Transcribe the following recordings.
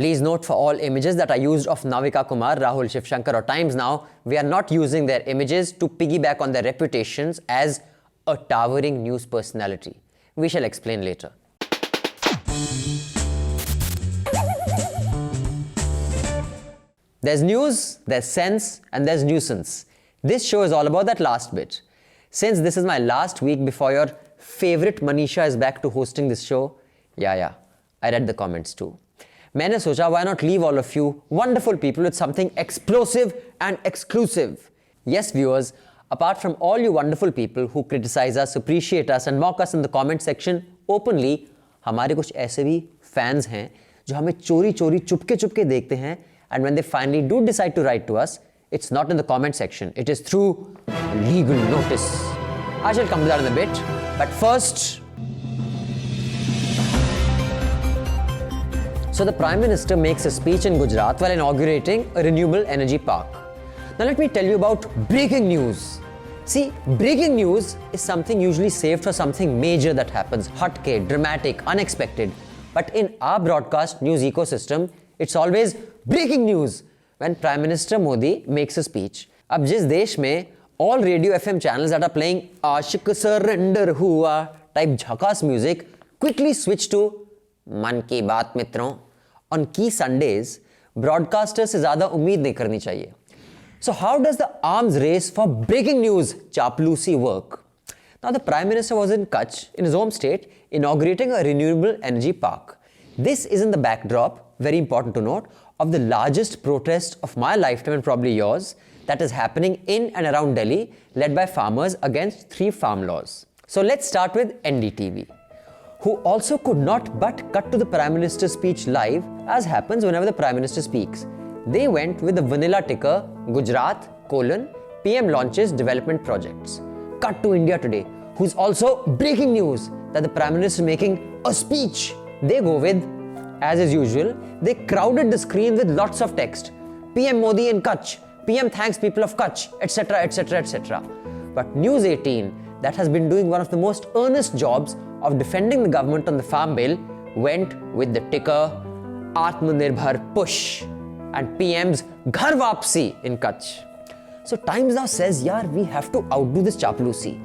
Please note, for all images that are used of Navika Kumar, Rahul Shivshankar or Times Now, we are not using their images to piggyback on their reputations as a towering news personality. We shall explain later. There's news, there's sense, and there's nuisance. This show is all about that last bit. Since this is my last week before your favorite Manisha is back to hosting this show, yeah, I read the comments too. मैंने सोचा, why not leave all of you wonderful people with something explosive and exclusive? Yes, viewers, apart from all you wonderful people who criticize us, appreciate us and mock us in the comment section openly, हमारे कुछ ऐसे भी fans हैं जो हमें चोरी-चोरी चुपके-चुपके देखते हैं, and when they finally do decide to write to us, it's not in the comment section, it is through a legal notice. I shall come to that in a bit, but first... So the Prime Minister makes a speech in Gujarat while inaugurating a renewable energy park. Now let me tell you about breaking news. See, breaking news is something usually saved for something major that happens, hatke, dramatic, unexpected. But in our broadcast news ecosystem, it's always breaking news when Prime Minister Modi makes a speech. अब जिस देश में all radio FM channels that are playing Ashique surrender हुआ type झकास music quickly switch to मन की बात मित्रों. On key Sundays, broadcasters से ज़्यादा उम्मीद नहीं करनी चाहिए. So how does the arms race for breaking news chaploosi work? Now the Prime Minister was in Kutch, in his home state, inaugurating a renewable energy park. This is in the backdrop, very important to note, of the largest protest of my lifetime and probably yours that is happening in and around Delhi, led by farmers against 3 farm laws. So let's start with NDTV, who also could not but cut to the Prime Minister's speech live, as happens whenever the Prime Minister speaks. They went with the vanilla ticker Gujarat, PM launches development projects. Cut to India Today, who's also breaking news that the Prime Minister is making a speech. They go with, as is usual, they crowded the screen with lots of text. PM Modi in Kutch, PM thanks people of Kutch, etc, etc, etc. But News 18, that has been doing one of the most earnest jobs of defending the government on the farm bill, went with the ticker Atmanirbhar Push and PM's Ghar Wapsi in Kutch. So Times Now says, yaar, we have to outdo this chaploosi.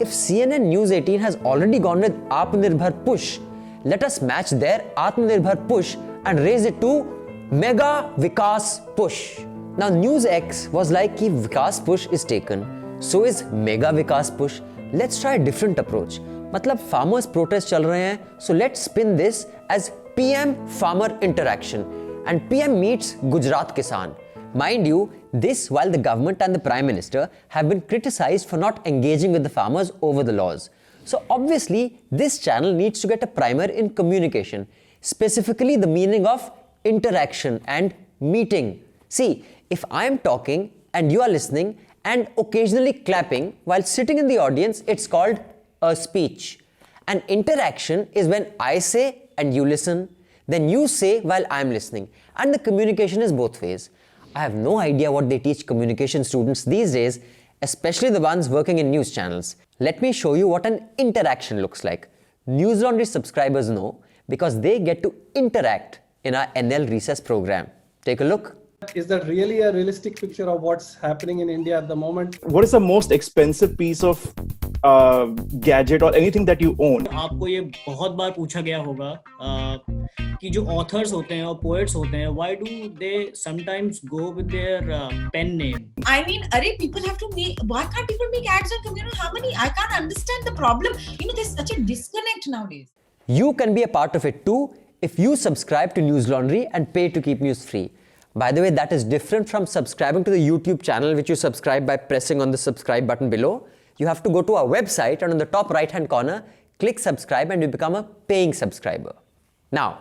If CNN News 18 has already gone with Atmanirbhar Push, let us match their Atmanirbhar Push and raise it to Mega Vikas Push. Now News X was like, ki Vikas Push is taken, so is Mega Vikas Push. Let's try a different approach. मतलब farmers protest चल रहे हैं, so let's spin this as PM Farmer Interaction and PM meets Gujarat Kisan. Mind you, this while the government and the Prime Minister have been criticized for not engaging with the farmers over the laws. So obviously, this channel needs to get a primer in communication, specifically the meaning of interaction and meeting. See, if I am talking and you are listening and occasionally clapping while sitting in the audience, it's called a speech. An interaction is when I say and you listen, then you say while I am listening, and the communication is both ways. I have no idea what they teach communication students these days, especially the ones working in news channels. Let me show you what an interaction looks like. News Laundry subscribers know because they get to interact in our NL Recess program. Take a look. Is that really a realistic picture of what's happening in India at the moment? What is the most expensive piece of gadget or anything that you own? आपको ये बहुत बार पूछा गया होगा कि जो authors होते हैं और poets होते हैं, why do they sometimes go with their pen name? I mean, people have to make. Why can't people make ads on communal harmony? I can't understand the problem. There's such a disconnect nowadays. You can be a part of it too if you subscribe to News Laundry and pay to keep news free. By the way, that is different from subscribing to the YouTube channel, which you subscribe by pressing on the subscribe button below. You have to go to our website and on the top right hand corner, click subscribe and you become a paying subscriber. Now,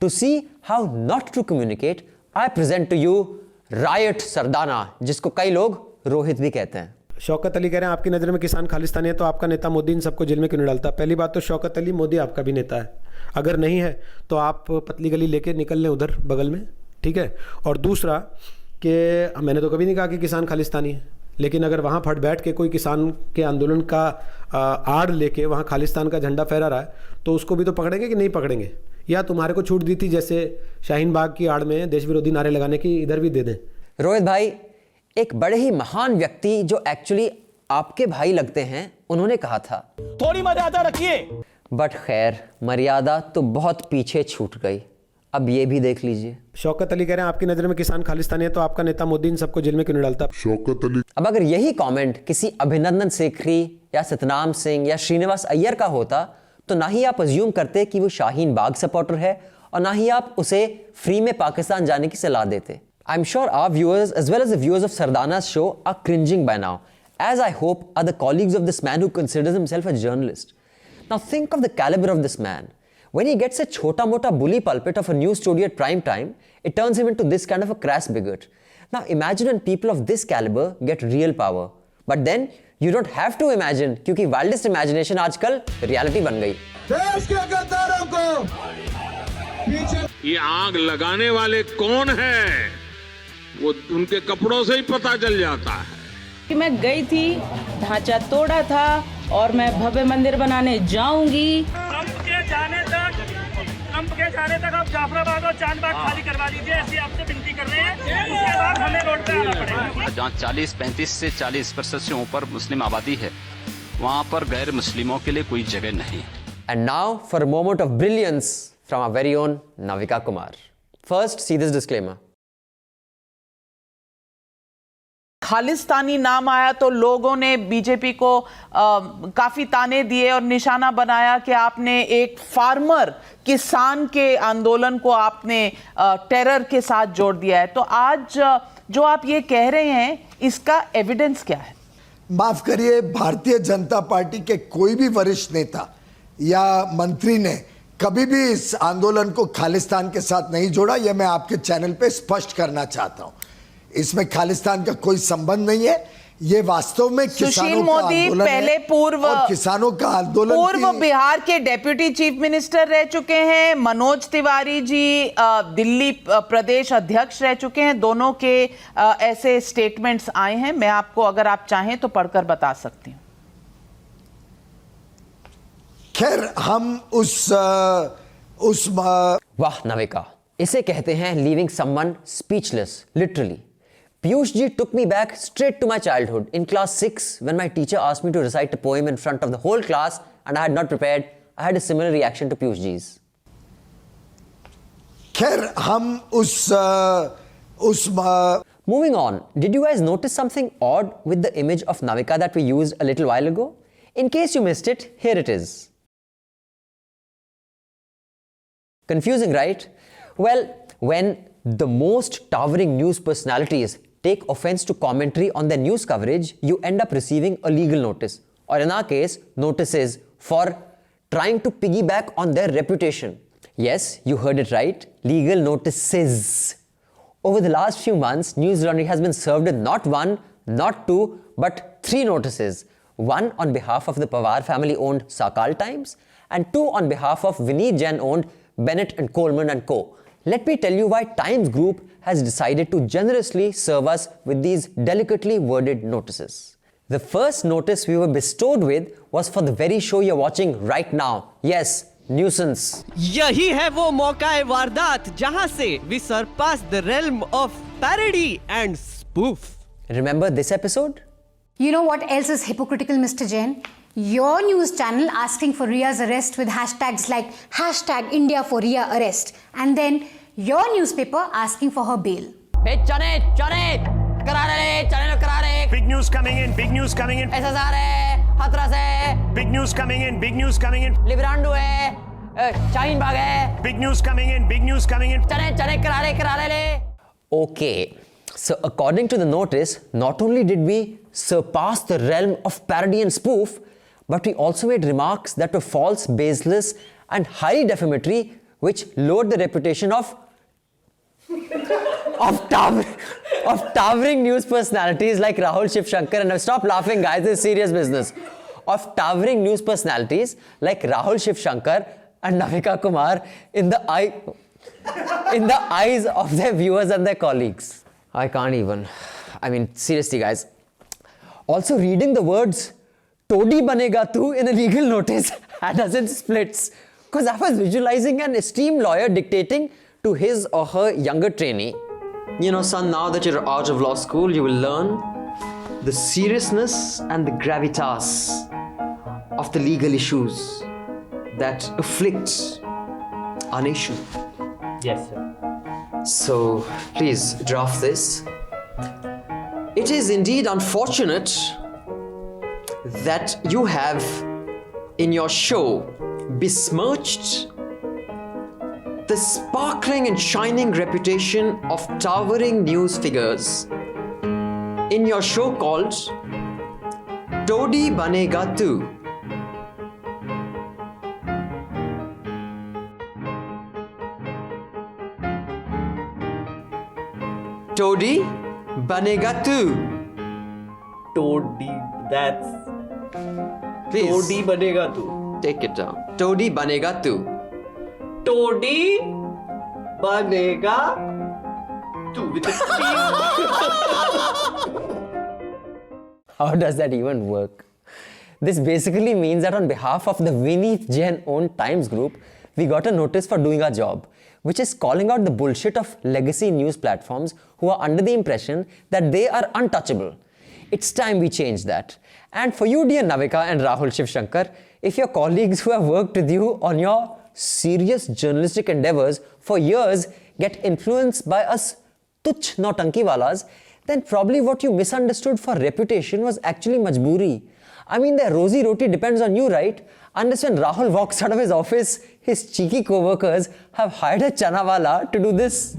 to see how not to communicate, I present to you Riot Sardana, जिसको कई लोग रोहित भी कहते हैं. शौकत अली कह रहे हैं आपकी नज़र में किसान खालिस्तानी है तो आपका नेता मोदी इन सबको जेल में क्यों नहीं डालता? पहली बात तो शौकत अली, मोदी आपका भी नेता है. अगर नहीं है तो आप पतली गली लेके निकल लें उधर बगल में, ठीक है. और दूसरा कि मैंने तो कभी नहीं कहा कि किसान खालिस्तानी है, लेकिन अगर वहाँ फट बैठ के कोई किसान के आंदोलन का आड़ लेके वहाँ खालिस्तान का झंडा फहरा रहा है तो उसको भी तो पकड़ेंगे कि नहीं पकड़ेंगे? या तुम्हारे को छूट दी थी जैसे शाहीन बाग की आड़ में देश विरोधी नारे लगाने की, इधर भी दे दें? रोहित भाई, एक बड़े ही महान व्यक्ति जो एक्चुअली आपके भाई लगते हैं, उन्होंने कहा था थोड़ी मर्यादा रखिए। बट खैर, मर्यादा तो बहुत पीछे छूट गई। अब ये भी देख लीजिए। शौकत अली कह रहे हैं आपकी नज़र में किसान खालिस्तानी है तो आपका नेता मोदी इन सबको जेल में क्यों नहीं डालता? शौकत अली अब अगर यही कमेंट किसी अभिनंदन सेखरी या सतनाम सिंह या श्रीनिवास अय्यर का होता तो ना ही आप अज्यूम करते कि वो शाहीन बाग सपोर्टर है और ना ही आप उसे फ्री में पाकिस्तान जाने की सलाह देते। I am sure our viewers as well as the viewers of Sardana's show are cringing by now, as I hope are the colleagues of this man who considers himself a journalist. Now think of the caliber of this man. When he gets a chota-mota bully pulpit of a news studio at prime time, it turns him into this kind of a crass bigot. Now imagine when people of this caliber get real power. But then you don't have to imagine, क्योंकि wildest imagination आजकल reality बन गई। देश के गद्दारों को ये आग लगाने वाले कौन हैं? वो उनके कपड़ों से ही पता चल जाता है। कि मैं गई थी, ढांचा तोड़ा था और मैं भव्य मंदिर बनाने जाऊंगी। ट्रंप के जाने तक आप जाफराबाद और चांदबाग खाली करवा दीजिए, ऐसी आपसे विनती कर रहे हैं। उसके बाद हमें रोड पे आना पड़ेगा। जहाँ 35 से 40% से ऊपर मुस्लिम आबादी है, वहाँ पर गैर मुस्लिमों के लिए कोई जगह नहीं। And now for a moment of brilliance from our very own Navika Kumar. First, see this disclaimer. Khalistani नाम आया तो लोगों ने बीजेपी को काफी ताने दिए और निशाना बनाया कि आपने एक फार्मर किसान के आंदोलन को आपने टेरर के साथ जोड़ दिया है। तो आज जो आप ये कह रहे हैं, इसका एविडेंस क्या है? माफ करिए, भारतीय जनता पार्टी के कोई भी वरिष्ठ नेता या मंत्री ने कभी भी इस आंदोलन को खालिस्तान के साथ नहीं जोड़ा। यह मैं आपके चैनल पे स्पष्ट करना चाहता हूं। इसमें खालिस्तान का कोई संबंध नहीं है। ये वास्तव में सुशील मोदी पहले किसानों का आंदोलन, पूर्व बिहार के डेप्यूटी चीफ मिनिस्टर रह चुके हैं। मनोज तिवारी जी दिल्ली प्रदेश अध्यक्ष रह चुके हैं। दोनों के ऐसे स्टेटमेंट्स आए हैं। मैं आपको, अगर आप चाहें तो पढ़कर बता सकती हूँ। खैर, हम उस वाह नविका, इसे कहते हैं leaving someone speechless, literally. Piyush ji took me back straight to my childhood in class 6 when my teacher asked me to recite a poem in front of the whole class and I had not prepared. I had a similar reaction to Piyush ji's. खैर, हम Moving on, did you guys notice something odd with the image of Navika that we used a little while ago? In case you missed it, here it is. Confusing, right? Well, when the most towering news personalities take offense to commentary on their news coverage, you end up receiving a legal notice, or in our case, notices for trying to piggyback on their reputation. Yes, you heard it right, legal notices. Over the last few months, News Laundry has been served with not one, not two, but 3 notices. One on behalf of the Pawar family-owned Sakal Times, and 2 on behalf of Vineet Jain-owned Bennett and Coleman and Co. Let me tell you why Times Group has decided to generously serve us with these delicately worded notices. The first notice we were bestowed with was for the very show you're watching right now. Yes, Nuisance. यही है वो मौका वारदात जहां से we surpass the realm of parody and spoof. Remember this episode? You know what else is hypocritical, Mr. Jain? Your news channel asking for Ria's arrest with hashtags like hashtag India for Ria arrest, and then your newspaper asking for her bail. Hey, chane, Big news coming in, big news coming in. SSR है, हाथरस है. Big news coming in, big news coming in. लिब्रांडो है, शाहीन बाग है. Big news coming in, big news coming in. चने करा ले. Okay, so according to the notice, not only did we surpass the realm of parody and spoof, but we also made remarks that were false, baseless, and highly defamatory, which lowered the reputation of towering news personalities like Rahul Shiv Shankar, and stop laughing guys, this is serious business, of towering news personalities like Rahul Shiv Shankar and Navika Kumar in the eyes of their viewers and their colleagues. I can't even. I mean, seriously guys. Also, reading the words Todi banega tu in a legal notice had us in splits. Because I was visualizing an esteemed lawyer dictating to his or her younger trainee, you know, son, now that you're out of law school, you will learn the seriousness and the gravitas of the legal issues that afflict our nation. Yes, sir. So, please draft this. It is indeed unfortunate that you have in your show besmirched the sparkling and shining reputation of towering news figures in your show called Todi Banega Tu. Todi Banega Tu. Todi, that's Please. Todi banega tu. Take it down. Todi Banega Tu. Todi banega tu with a How does that even work? This basically means that on behalf of the Vineet Jain owned Times Group, we got a notice for doing our job, which is calling out the bullshit of legacy news platforms who are under the impression that they are untouchable. It's time we change that. And for you, dear Navika and Rahul Shivshankar, if your colleagues who have worked with you on your serious journalistic endeavors for years get influenced by us tuch nautanki walas, then probably what you misunderstood for reputation was actually majboori. I mean, their rosy roti depends on you, right? Unless when Rahul walks out of his office, his cheeky co-workers have hired a chanawala to do this.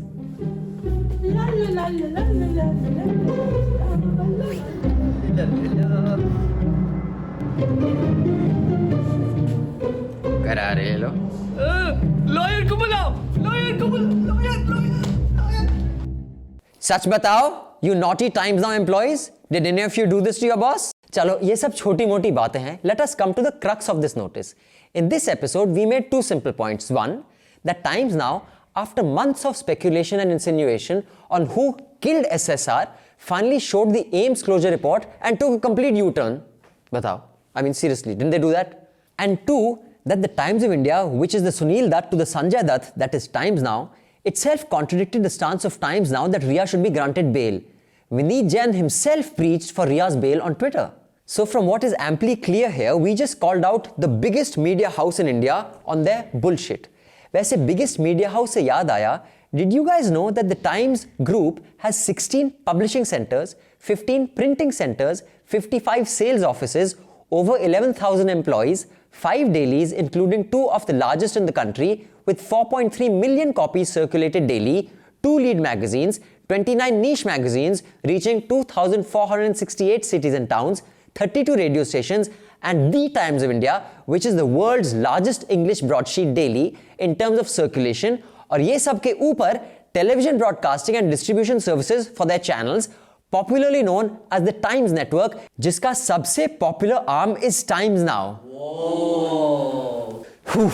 करा रहे लो lawyer को बुलाओ, lawyer को बुलाओ, lawyer. सच बताओ, you naughty Times Now employees, did any of you do this to your boss? चलो, ये सब छोटी मोटी बातें हैं. Let us come to the crux of this notice. In this episode, we made two simple points. One, that Times Now, after months of speculation and insinuation on who killed SSR, finally showed the Ames closure report and took a complete U-turn. Batao. I mean, seriously, didn't they do that? And two, that the Times of India, which is the Sunil Dutt to the Sanjay Dutt, that is Times Now, itself contradicted the stance of Times Now that Riya should be granted bail. Vineet Jain himself preached for Riya's bail on Twitter. So from what is amply clear here, we just called out the biggest media house in India on their bullshit. वैसे biggest media house से याद आया, did you guys know that the Times Group has 16 publishing centers, 15 printing centers, 55 sales offices, over 11,000 employees, 5 dailies including 2 of the largest in the country with 4.3 million copies circulated daily, 2 lead magazines, 29 niche magazines reaching 2,468 cities and towns, 32 radio stations, and The Times of India, which is the world's largest English broadsheet daily in terms of circulation, और ये सब के ऊपर television broadcasting and distribution services for their channels, popularly known as the Times Network, जिसका सबसे popular arm is Times Now. Whew.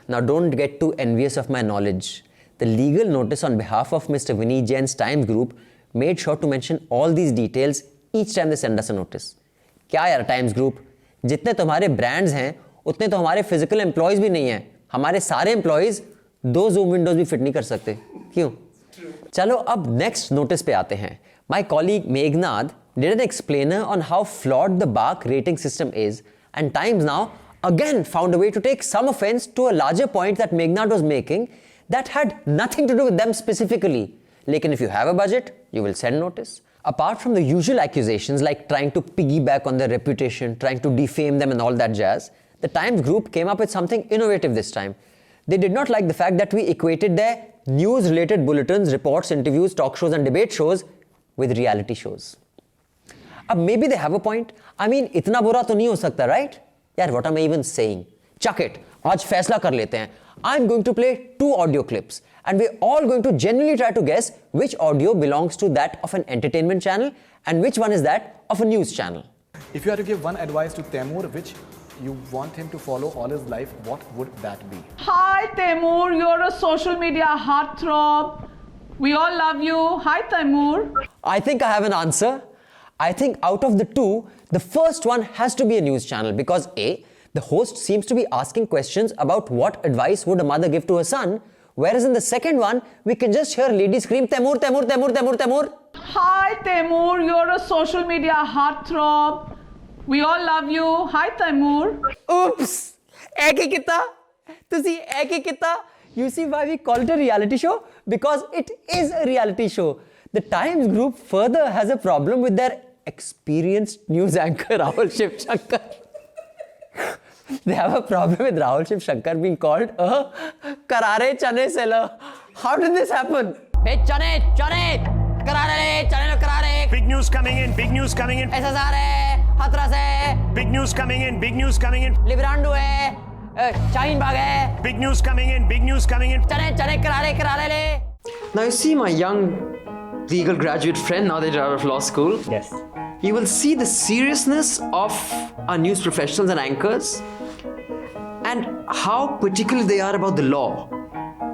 Now don't get too envious of my knowledge. The legal notice on behalf of Mr. Vineet Jain's Times Group made sure to mention all these details each time they send us a notice. क्या यार Times Group, जितने तुम्हारे brands हैं उतने तो हमारे physical employees भी नहीं हैं. हमारे सारे employees 2 Zoom windows भी fit नहीं कर सकते. क्यों? चलो अब next notice पे आते हैं. My colleague Meghnad did an explainer on how flawed the BARC rating system is, and Times Now again found a way to take some offense to a larger point that Meghnad was making that had nothing to do with them specifically. Lekin if you have a budget, you will send notice. Apart from the usual accusations like trying to piggyback on their reputation, trying to defame them and all that jazz, the Times Group came up with something innovative this time. They did not like the fact that we equated their news-related bulletins, reports, interviews, talk shows and debate shows with reality shows. Maybe they have a point. I mean, itna bura to nahi ho sakta, right? Yaar, what am I even saying? Chuck it. Aaj faisla kar lete hain. I'm going to play 2 audio clips and we're all going to genuinely try to guess which audio belongs to that of an entertainment channel and which one is that of a news channel. If you had to give one advice to Taimur, which you want him to follow all his life, what would that be? Hi Taimur, you're a social media heartthrob. We all love you. Hi Taimur. I think I have an answer. I think out of the 2, the first one has to be a news channel because A, The host seems to be asking questions about what advice would a mother give to her son, whereas in the second one, we can just hear lady scream, Taimur, Taimur, Taimur, Taimur, Taimur. Hi Taimur, you're a social media heartthrob. We all love you. Hi Taimur. Oops! Eki kita? Tusi eki kita? You see why we call it a reality show? Because it is a reality show. The Times Group further has a problem with their experienced news anchor Rahul Shiv Shankar. They have a problem with Rahul Shiv Shankar being called a karare chane seller. How did this happen? Hey, chane, chane, karare, chane lo karare. Big news coming in, big news coming in. SSR hai, Hathras hai. Big news coming in, big news coming in. Librandu hai, Shaheen Bagh hai. Big news coming in, big news coming in. Chane, chane, karare, karare le. Now you see my young legal graduate friend, now that you're out of law school. Yes. You will see the seriousness of our news professionals and anchors and how particular they are about the law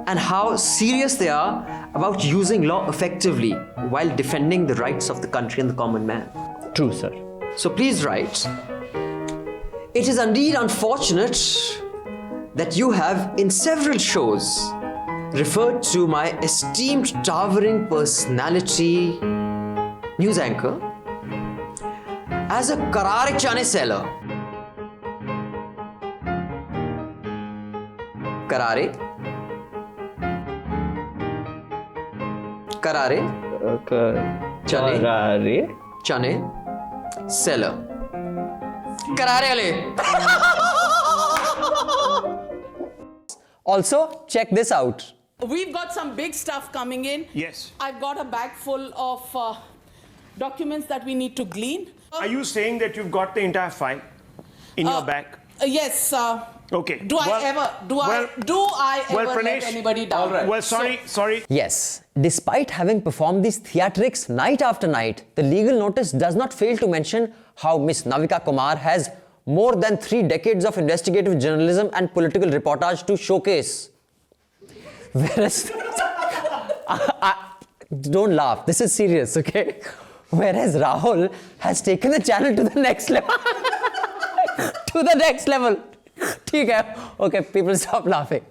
and how serious they are about using law effectively while defending the rights of the country and the common man. True, sir. So please write, it is indeed unfortunate that you have in several shows referred to my esteemed towering personality, news anchor, as a karare chane seller. Karare. Chane. Seller. Karare ale. Also, check this out. We've got some big stuff coming in. Yes. I've got a bag full of documents that we need to glean. Are you saying that you've got the entire file in your bag? Yes. Okay. Do I ever let anybody down? Well, sorry. Yes, despite having performed these theatrics night after night, the legal notice does not fail to mention how Miss Navika Kumar has more than 3 decades of investigative journalism and political reportage to showcase. Whereas, don't laugh, this is serious, okay? Whereas Rahul has taken the channel to the next level. To the next level. ठीक है, okay, people stop laughing.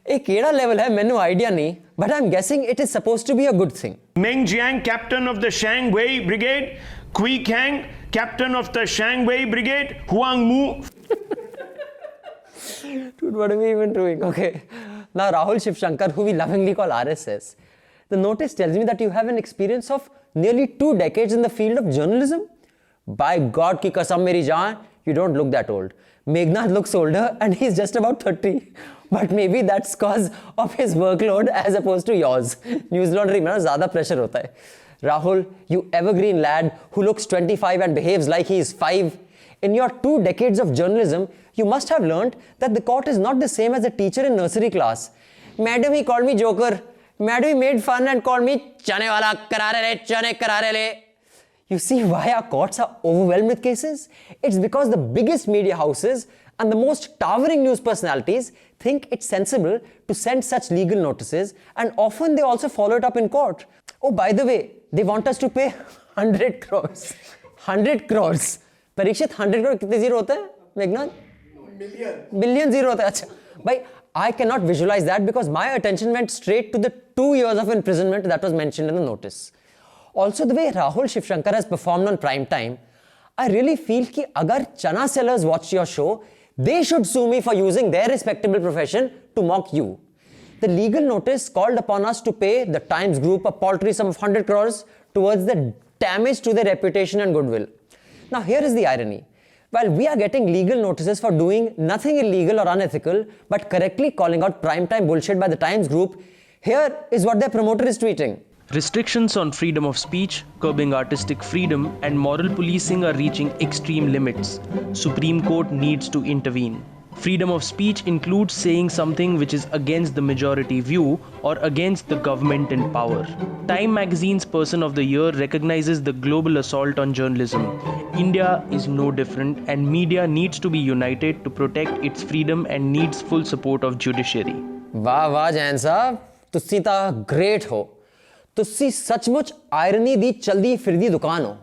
एक केड़ा level है, मैंने idea नहीं, but I'm guessing it is supposed to be a good thing. Meng Jiang, captain of the Shang Wei Brigade. Kui Kang, captain of the Shang Wei Brigade. Huang Mu. Dude, what are we even doing? Okay. Now Rahul Shiv Shankar, who we lovingly call RSS, the notice tells me that you have an experience of nearly 2 decades in the field of journalism. By God ki kasam meri jaan, you don't look that old. Meghnad looks older and he's just about 30. But maybe that's cause of his workload as opposed to yours. News laundry mein zyada pressure hota hai. Rahul, you evergreen lad who looks 25 and behaves like he is 5. In your 2 decades of journalism, you must have learned that the court is not the same as a teacher in nursery class. Madam, he called me joker. Madam, he made fun and called me chane wala, karare le, chane karare le. You see why our courts are overwhelmed with cases? It's because the biggest media houses and the most towering news personalities think it's sensible to send such legal notices, and often they also follow it up in court. Oh, by the way, they want us to pay 100 crores. 100 crores. Parikshit, 100 crore कितने zero होता है? Meghnad? Million zero होता है. अच्छा. Bhai, I cannot visualize that because my attention went straight to the 2 years of imprisonment that was mentioned in the notice. Also, the way Rahul Shiv Shankar has performed on prime time, I really feel कि अगर chana sellers watch your show, they should sue me for using their respectable profession to mock you. The legal notice called upon us to pay the Times Group a paltry sum of 100 crores towards the damage to their reputation and goodwill. Now, here is the irony. While we are getting legal notices for doing nothing illegal or unethical, but correctly calling out primetime bullshit by the Times Group, here is what their promoter is tweeting. Restrictions on freedom of speech, curbing artistic freedom, and moral policing are reaching extreme limits. Supreme Court needs to intervene. Freedom of speech includes saying something which is against the majority view or against the government in power. Time magazine's Person of the Year recognizes the global assault on journalism. India is no different, and media needs to be united to protect its freedom and needs full support of judiciary. वाह वाह जैन साहब, तुसी ता great हो. तुसी सचमुच irony दी चलदी फिरदी दुकान हो.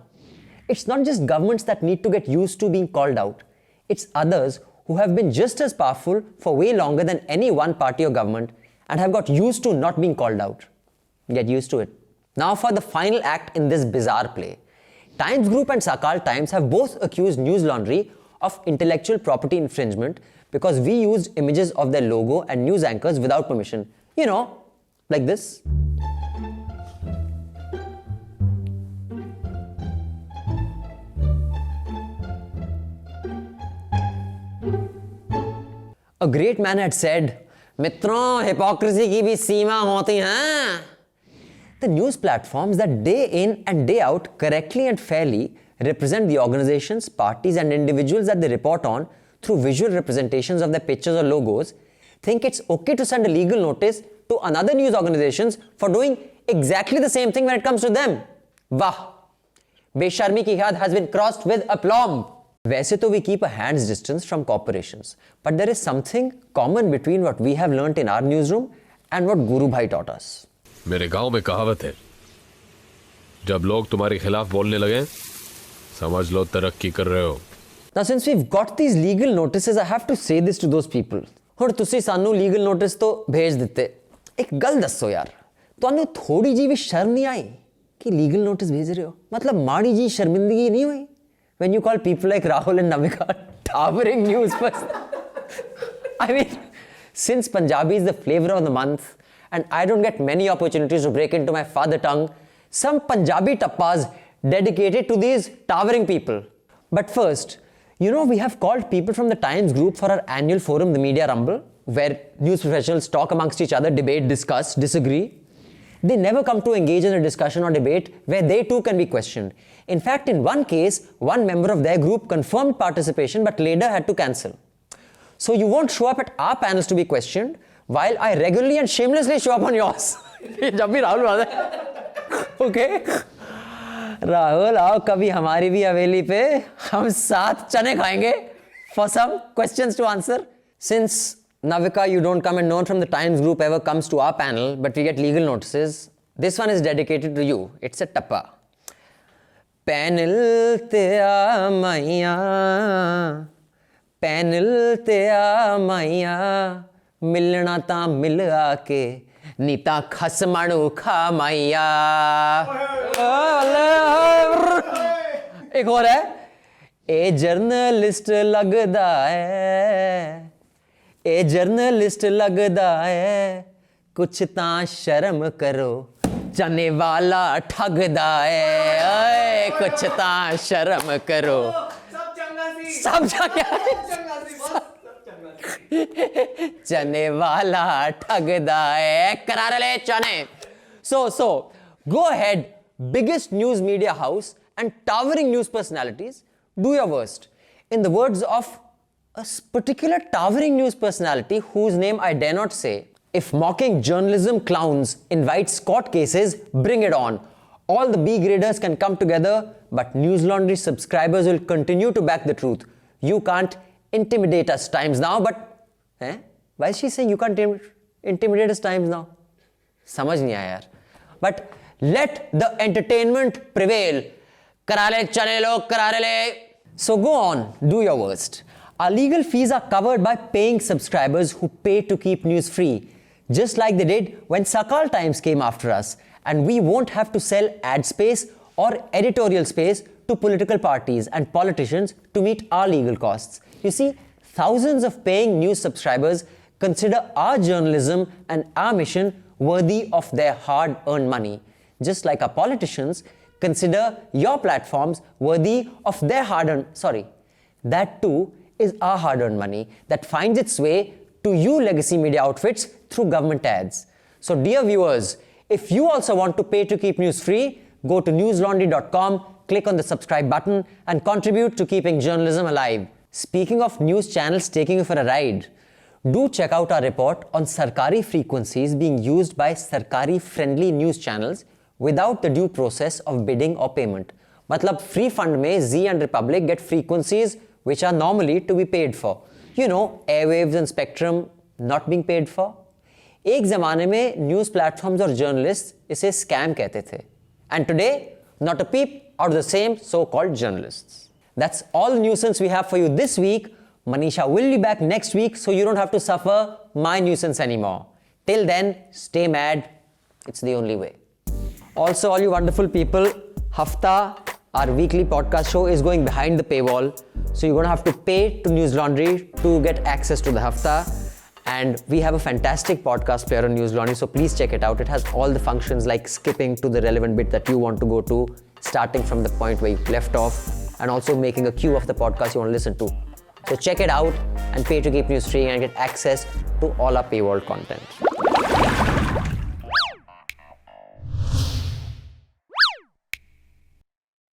It's not just governments that need to get used to being called out. It's others who have been just as powerful for way longer than any one party or government and have got used to not being called out. Get used to it. Now for the final act in this bizarre play. Times Group and Sakal Times have both accused News Laundry of intellectual property infringement because we used images of their logo and news anchors without permission. You know, like this. A great man had said, "Mitron, hypocrisy ki bhi seema hoti hain." The news platforms that day in and day out correctly and fairly represent the organizations, parties and individuals that they report on through visual representations of their pictures or logos think it's okay to send a legal notice to another news organizations for doing exactly the same thing when it comes to them. Wah! Besharmi ki had has been crossed with aplomb. वैसे तो we keep a hand's distance from corporations, but there is something common between what we have learnt in our newsroom and what Guru Bhai taught us. मेरे गांव में कहावत है, जब लोग तुम्हारे खिलाफ बोलने लगे, समझ लो तरक्की कर रहे हो. Now since we've got these legal notices, I have to say this to those people. ਹੁਣ ਤੁਸੀਂ ਸਾਨੂੰ legal notice तो भेज ਦਿੱਤੇ. एक गल दसो यार, ਤੁਹਾਨੂੰ थोड़ी जी भी शर्म नहीं आई कि legal notice भेज रहे हो? मतलब माड़ी जी शर्मिंदगी नहीं हुई? When you call people like Rahul and Navika towering news person. I mean, since Punjabi is the flavor of the month and I don't get many opportunities to break into my father tongue, some Punjabi tappas dedicated to these towering people. But first, you know, we have called people from the Times Group for our annual forum, the Media Rumble, where news professionals talk amongst each other, debate, discuss, disagree. They never come to engage in a discussion or debate where they too can be questioned. In fact, in one case, one member of their group confirmed participation but later had to cancel. So you won't show up at our panels to be questioned, while I regularly and shamelessly show up on yours. जब भी राहुल आता है, okay? Rahul आओ कभी हमारी भी हवेली पे, हम साथ चने खाएंगे for some questions to answer. Since Navika, you don't come and no one from the Times Group ever comes to our panel, but we get legal notices. This one is dedicated to you. It's a tappa. Panel te aa maiya, panel te aa maiya, milna ta mil aake, Nita खसमणु खा मैया. एक और है, a journalist लगदा है, a journalist लगदा है, कुछ तां शर्म करो, चने वाला ठगदा है, कुछ तां शर्म करो. सब चंगा चने वाला ठगदा है, करारे ले चने. So go ahead, biggest news media house and towering news personalities, do your worst. In the words of a particular towering news personality whose name I dare not say, if mocking journalism clowns invites court cases, bring it on. All the B graders can come together, but News Laundry subscribers will continue to back the truth. You can't intimidate us Times Now, but why is she saying you can't intimidate us Times Now? समझ नहीं आया यार. But let the entertainment prevail. करा ले चले लोग करारे ले. So go on, do your worst. Our legal fees are covered by paying subscribers who pay to keep news free, just like they did when Sakal Times came after us, and we won't have to sell ad space or editorial space to political parties and politicians to meet our legal costs. You see, thousands of paying news subscribers consider our journalism and our mission worthy of their hard-earned money, just like our politicians consider your platforms worthy of their hard-earned, that too is our hard-earned money that finds its way to you legacy media outfits through government ads. So dear viewers, if you also want to pay to keep news free, go to newslaundry.com, click on the subscribe button and contribute to keeping journalism alive. Speaking of news channels taking you for a ride, do check out our report on Sarkari frequencies being used by Sarkari-friendly news channels without the due process of bidding or payment. Matlab free fund mein Zee and Republic get frequencies which are normally to be paid for. You know, airwaves and spectrum not being paid for. एक ज़माने में news platforms और journalists इसे scam कहते थे. And today, not a peep out of the same so-called journalists. That's all the nuisance we have for you this week. Manisha will be back next week, so you don't have to suffer my nuisance anymore. Till then, stay mad. It's the only way. Also, all you wonderful people, Hafta, our weekly podcast show, is going behind the paywall. So you're going to have to pay to News Laundry to get access to the Hafta. And we have a fantastic podcast player on News Laundry, so please check it out. It has all the functions like skipping to the relevant bit that you want to go to, starting from the point where you left off, and also making a queue of the podcast you want to listen to. So check it out and pay to keep news free and get access to all our paywall content.